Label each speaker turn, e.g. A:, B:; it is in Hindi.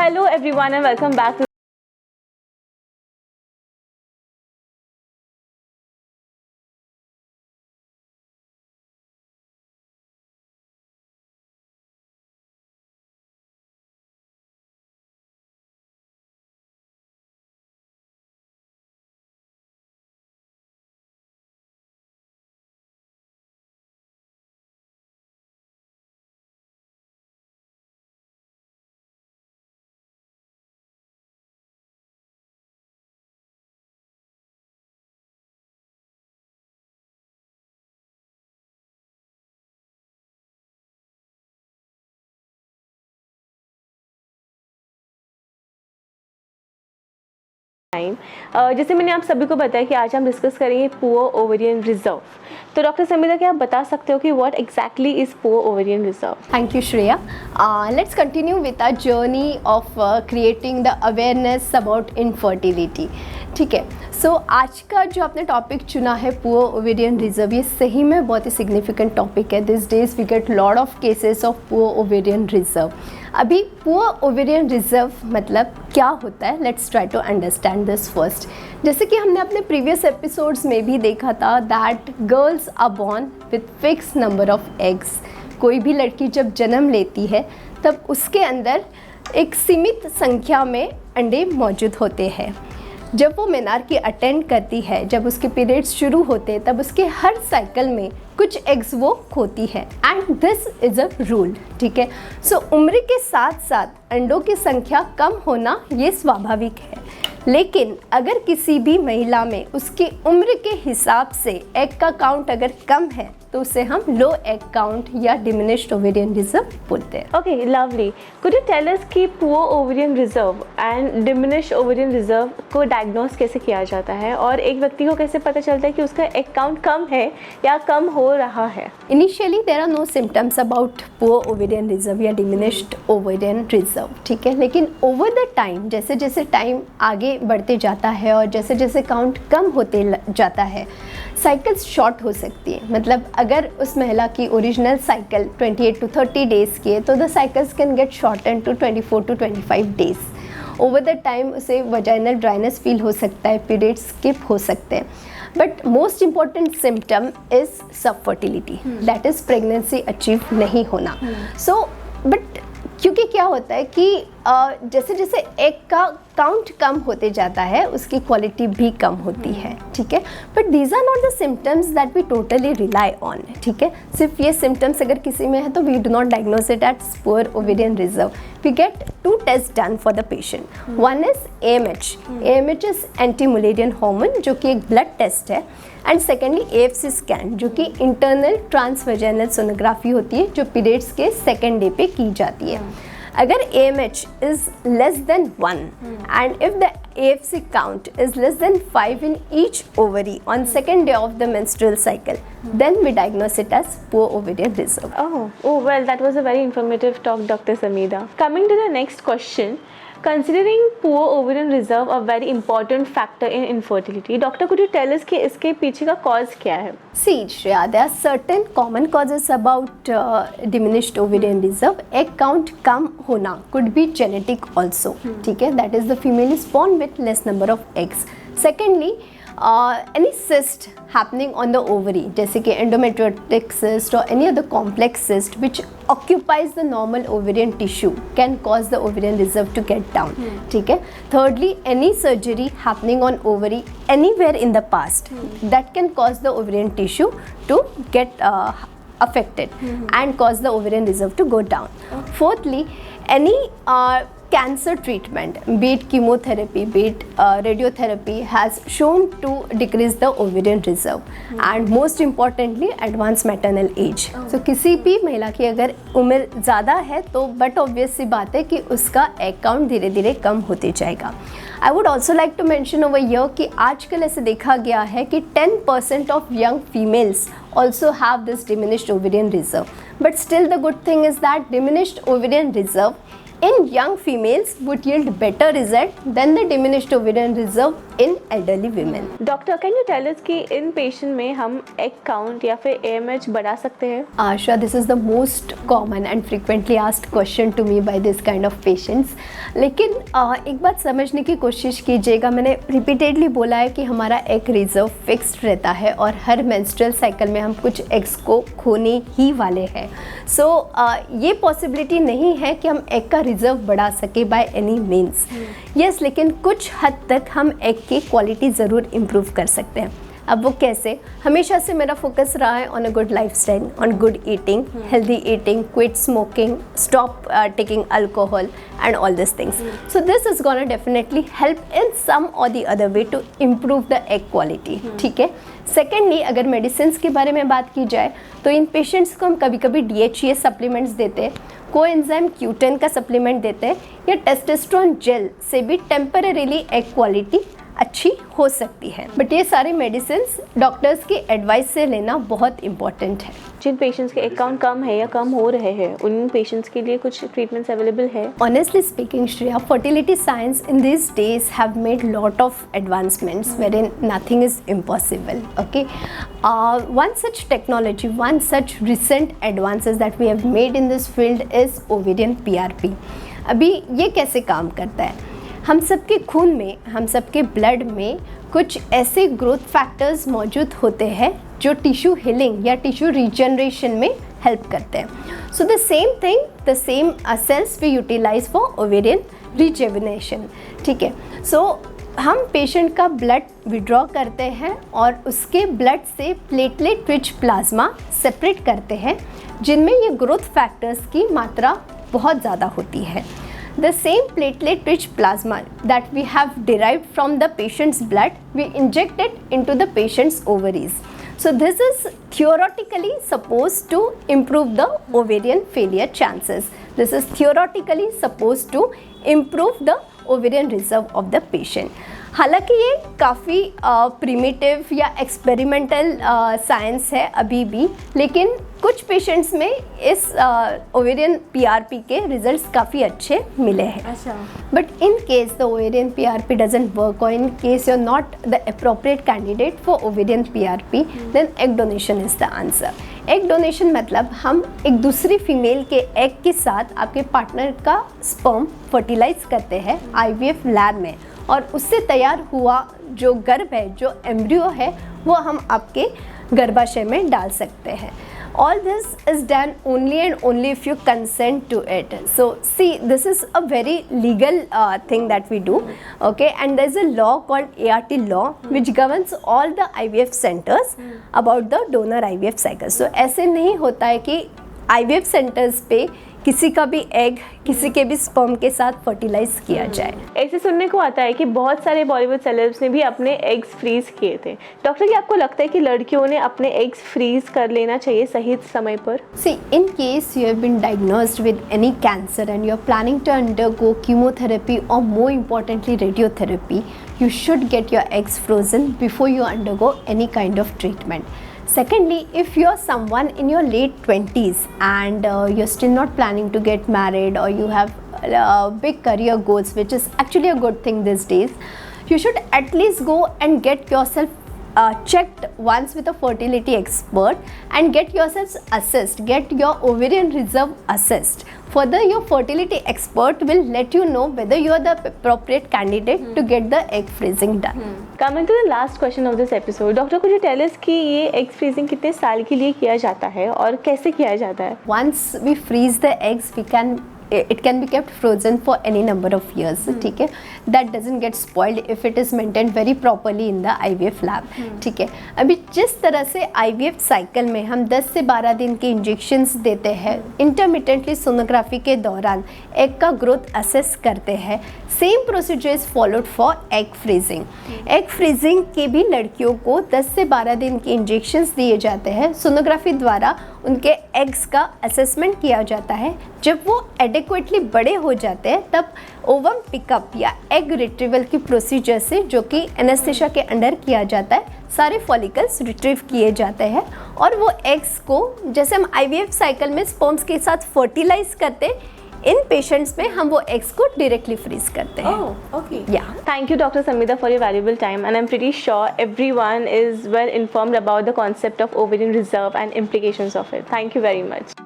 A: Hello everyone and welcome back to time. जैसे मैंने आप सभी को बताया कि आज हम डिस्कस करेंगे पुअर ओवेरियन रिजर्व। तो डॉक्टर समीरा, क्या आप बता सकते हो कि what exactly is poor ovarian reserve?
B: Thank you, Shreya. Let's continue with our journey of creating the awareness about infertility. ठीक है, सो आज का जो आपने टॉपिक चुना है पुअर ओवेरियन रिजर्व, ये सही में बहुत ही सिग्निफिकेंट टॉपिक है. These days we get lot of cases of poor ovarian reserve. अभी पुअर ओवेरियन रिजर्व मतलब क्या होता है? Let's try to understand this first. जैसे कि हमने अपने प्रीवियस एपिसोड्स में भी देखा था that girls are born with fix number of eggs. कोई भी लड़की जब जन्म लेती है तब उसके अंदर एक सीमित संख्या में अंडे मौजूद होते हैं. जब वो मेनार्की अटेंड करती है, जब उसके पीरियड्स शुरू होते हैं, तब उसके हर साइकिल में कुछ एग्स वो खोती है and this is a rule. ठीक है, सो उम्र के साथ साथ अंडों की संख्या कम होना ये स्वाभाविक है. लेकिन अगर किसी भी महिला में उसकी उम्र के हिसाब से एग का काउंट अगर कम है तो उसे हम लो एग काउंट या डिमिनिश्ड ओवेरियन रिजर्व बोलते हैं.
A: Okay, lovely. Could you tell us कि poor ovarian reserve and diminished ovarian reserve को डायग्नोस कैसे किया जाता है और एक व्यक्ति को कैसे पता चलता है कि उसका एग काउंट कम है या कम हो रहा है?
B: Initially there are no symptoms about poor ovarian reserve या डिमिनिश्ड ओवेरियन रिजर्व. ठीक है, लेकिन ओवर द टाइम, जैसे जैसे टाइम आगे बढ़ते जाता है और जैसे जैसे काउंट कम होते जाता है, साइकिल्स शॉर्ट हो सकती है. मतलब अगर उस महिला की ओरिजिनल साइकिल 28 to 30 डेज़ की है तो the cycles can get shorten to 24 to 25 days. Over the time उसे वजाइनल ड्राइनेस फील हो सकता है, पीरियड्स स्किप हो सकते हैं. But most important symptom is subfertility, that is pregnancy achieve नहीं होना. सो बट क्योंकि क्या होता है कि जैसे जैसे एग का काउंट कम होते जाता है उसकी क्वालिटी भी कम होती है. ठीक है, but these are not the symptoms that we totally rely on. ठीक है, सिर्फ ये सिम्टम्स अगर किसी में है तो we do not diagnose it as poor ovarian reserve. We get 2 test done for the patient. One is AMH. AMH is anti Mullerian hormone जो कि एक ब्लड टेस्ट है. एंड सेकेंडली AFC स्कैन जो कि इंटरनल ट्रांसवेजाइनल सोनोग्राफी होती है जो पीरियड्स के सेकेंड डे पे की जाती है. अगर AMH is less than 1 and if the AFC count is less than 5 in each ovary on second day of the menstrual cycle, then we diagnose it as poor ovarian reserve.
A: Oh, well, that was a very informative talk, Dr. Samida. Coming to the next question. Considering poor ovarian reserve a very important factor in infertility, doctor, could you tell us कि इसके पीछे का cause क्या है?
B: See, Shreya, there are certain common causes about diminished ovarian reserve. Egg count कम होना could be genetic also. ठीक है, that is the female is born with less number of eggs. Secondly, any cyst happening on the ovary जैसे कि endometriotic cyst or any other complex cyst which occupies the normal ovarian tissue can cause the ovarian reserve to get down. ठीक है. Thirdly, any surgery happening on ovary anywhere in the past that can cause the ovarian tissue to get affected and cause the ovarian reserve to go down. Fourthly, any cancer treatment, be it chemotherapy, be it radiotherapy, has shown to decrease the ovarian reserve. And most importantly, advanced maternal age. So किसी भी महिला की अगर उम्र ज़्यादा है तो बट ऑब्वियस सी बात है कि उसका एग काउंट धीरे धीरे कम होते जाएगा. I would also like to mention over here कि आजकल ऐसे देखा गया है कि 10% of young females also have this diminished ovarian reserve. But still the good thing is that diminished ovarian reserve in young females would yield better result than the diminished ovarian reserve in elderly women.
A: Doctor can you tell us कि इन पेशेंट में हम एग काउंट या फिर AMH बढ़ा सकते हैं?
B: Asha, this is the most common and frequently asked question to me by this kind of patients. लेकिन एक बात समझने की कोशिश कीजिएगा, मैंने रिपीटेडली बोला है कि हमारा एग रिजर्व फिक्स्ड रहता है और हर मेंस्ट्रुअल साइकिल में हम कुछ एग्स को खोने ही वाले हैं. सो ये पॉसिबिलिटी नहीं है कि हम एग का रिजर्व बढ़ा सके बाय एनी मीन्स. यस, लेकिन कुछ हद तक हम एग की क्वालिटी ज़रूर इम्प्रूव कर सकते हैं. अब वो कैसे? हमेशा से मेरा फोकस रहा है on a good lifestyle, on good eating, healthy eating, quit smoking, stop taking alcohol and all this things. So this is gonna definitely help in some or the other way to improve the egg quality. ठीक है. सेकेंडली, अगर मेडिसिन के बारे में बात की जाए तो इन पेशेंट्स को हम कभी कभी DHEA सप्लीमेंट्स देते हैं, कोएंजाइम Q10 का सप्लीमेंट देते हैं, या टेस्टोस्टेरोन जेल से भी टेम्परेरीली एग क्वालिटी अच्छी हो सकती है. बट ये सारे मेडिसिन डॉक्टर्स की एडवाइस से लेना बहुत इंपॉर्टेंट है.
A: जिन पेशेंट्स के एग काउंट कम है या कम हो रहे हैं, उन पेशेंट्स के लिए कुछ ट्रीटमेंट्स अवेलेबल है?
B: Honestly speaking, Shreya, fertility science in these days have made lot of advancements wherein nothing is impossible. Okay, one such technology, one such recent advances that we have made in this field is ovarian PRP. अभी ये कैसे काम करता है? हम सबके खून में, हम सबके ब्लड में कुछ ऐसे ग्रोथ फैक्टर्स मौजूद होते हैं जो टिश्यू हीलिंग या टिश्यू रीजनरेशन में हेल्प करते हैं. So the same thing, the same cells we utilize for ovarian rejuvenation. ठीक है. सो हम पेशेंट का ब्लड विड्रॉ करते हैं और उसके ब्लड से प्लेटलेट रिच प्लाज्मा सेपरेट करते हैं, जिनमें ये ग्रोथ फैक्टर्स की मात्रा बहुत ज़्यादा होती है. The same platelet rich plasma that we have derived from the patient's blood, we inject it into the patient's ovaries. So this is theoretically supposed to improve the ovarian failure chances. This is theoretically supposed to improve the ovarian reserve of the patient. हालांकि ये काफ़ी प्रिमिटिव या एक्सपेरिमेंटल साइंस है अभी भी, लेकिन कुछ पेशेंट्स में इस ओवेरियन PRP के रिजल्ट्स काफ़ी अच्छे मिले हैं.
A: अच्छा.
B: But in case the ovarian PRP doesn't work or in case you are not the appropriate candidate for ovarian PRP, then egg donation is the answer. Egg donation मतलब हम एक दूसरी फीमेल के एग के साथ आपके पार्टनर का स्पर्म फर्टिलाइज करते हैं IVF लैब में, और उससे तैयार हुआ जो गर्भ है, जो एम्ब्रियो है, वो हम आपके गर्भाशय में डाल सकते हैं. All this is done only and only if you consent to it. So see, this is a very legal thing that we do. Okay, and there's a law called ART law which governs all the IVF centers about the donor IVF cycle. So ऐसे नहीं होता है कि IVF centers पे किसी का भी एग किसी के भी स्पर्म के साथ फर्टिलाइज किया जाए.
A: ऐसे सुनने को आता है कि बहुत सारे बॉलीवुड सेलेब्स ने भी अपने एग्स फ्रीज किए थे. डॉक्टर, क्या आपको लगता है कि लड़कियों ने अपने एग्स फ्रीज कर लेना चाहिए सही समय पर?
B: See, in case you have been diagnosed with any cancer and you are planning to undergo chemotherapy or more importantly radiotherapy, you should get your eggs frozen before you undergo any kind of treatment. Secondly, if you're someone in your late 20s and you're still not planning to get married or you have big career goals, which is actually a good thing these days, you should at least go and get yourself checked once with a fertility expert and get yourselves assessed, get your ovarian reserve assessed. Further, your fertility expert will let you know whether you are the appropriate candidate to get the egg freezing done.
A: Coming to the last question of this episode, Doctor, could you tell us कि ये egg freezing कितने साल के लिए किया जाता है और कैसे किया जाता है?
B: Once we freeze the eggs, it can be kept frozen for any number of years. ठीक है. That doesn't get spoiled if it is maintained very properly in the IVF lab. ठीक है. अभी जिस तरह से IVF साइकिल में हम 10 से 12 दिन के इंजेक्शंस देते हैं, इंटरमिटेंटली सोनोग्राफी के दौरान एग का ग्रोथ असेस करते हैं, same procedure is followed for egg freezing. Egg freezing के भी लड़कियों को 10 से 12 दिन के इंजेक्शंस दिए जाते हैं. सोनोग्राफी द्वारा उनके एग्स का असेसमेंट किया जाता है. जब वो एडिक्वेटली बड़े हो जाते हैं तब ओवम पिकअप या एग रिट्रीवल की प्रोसीजर से, जो कि एनेस्थेसिया के अंडर किया जाता है, सारे फॉलिकल्स रिट्रीव किए जाते हैं और वो एग्स को, जैसे हम IVF साइकिल में स्पर्म्स के साथ फर्टिलाइज करते हैं, इन पेशेंट्स में हम वो एग्स को डायरेक्टली फ्रीज करते हैं।
A: Oh, okay.
B: Yeah.
A: Thank you, Dr. Samida, for your valuable time, and I'm pretty sure everyone is well informed about the concept of ovarian reserve and implications of it. Thank you very much.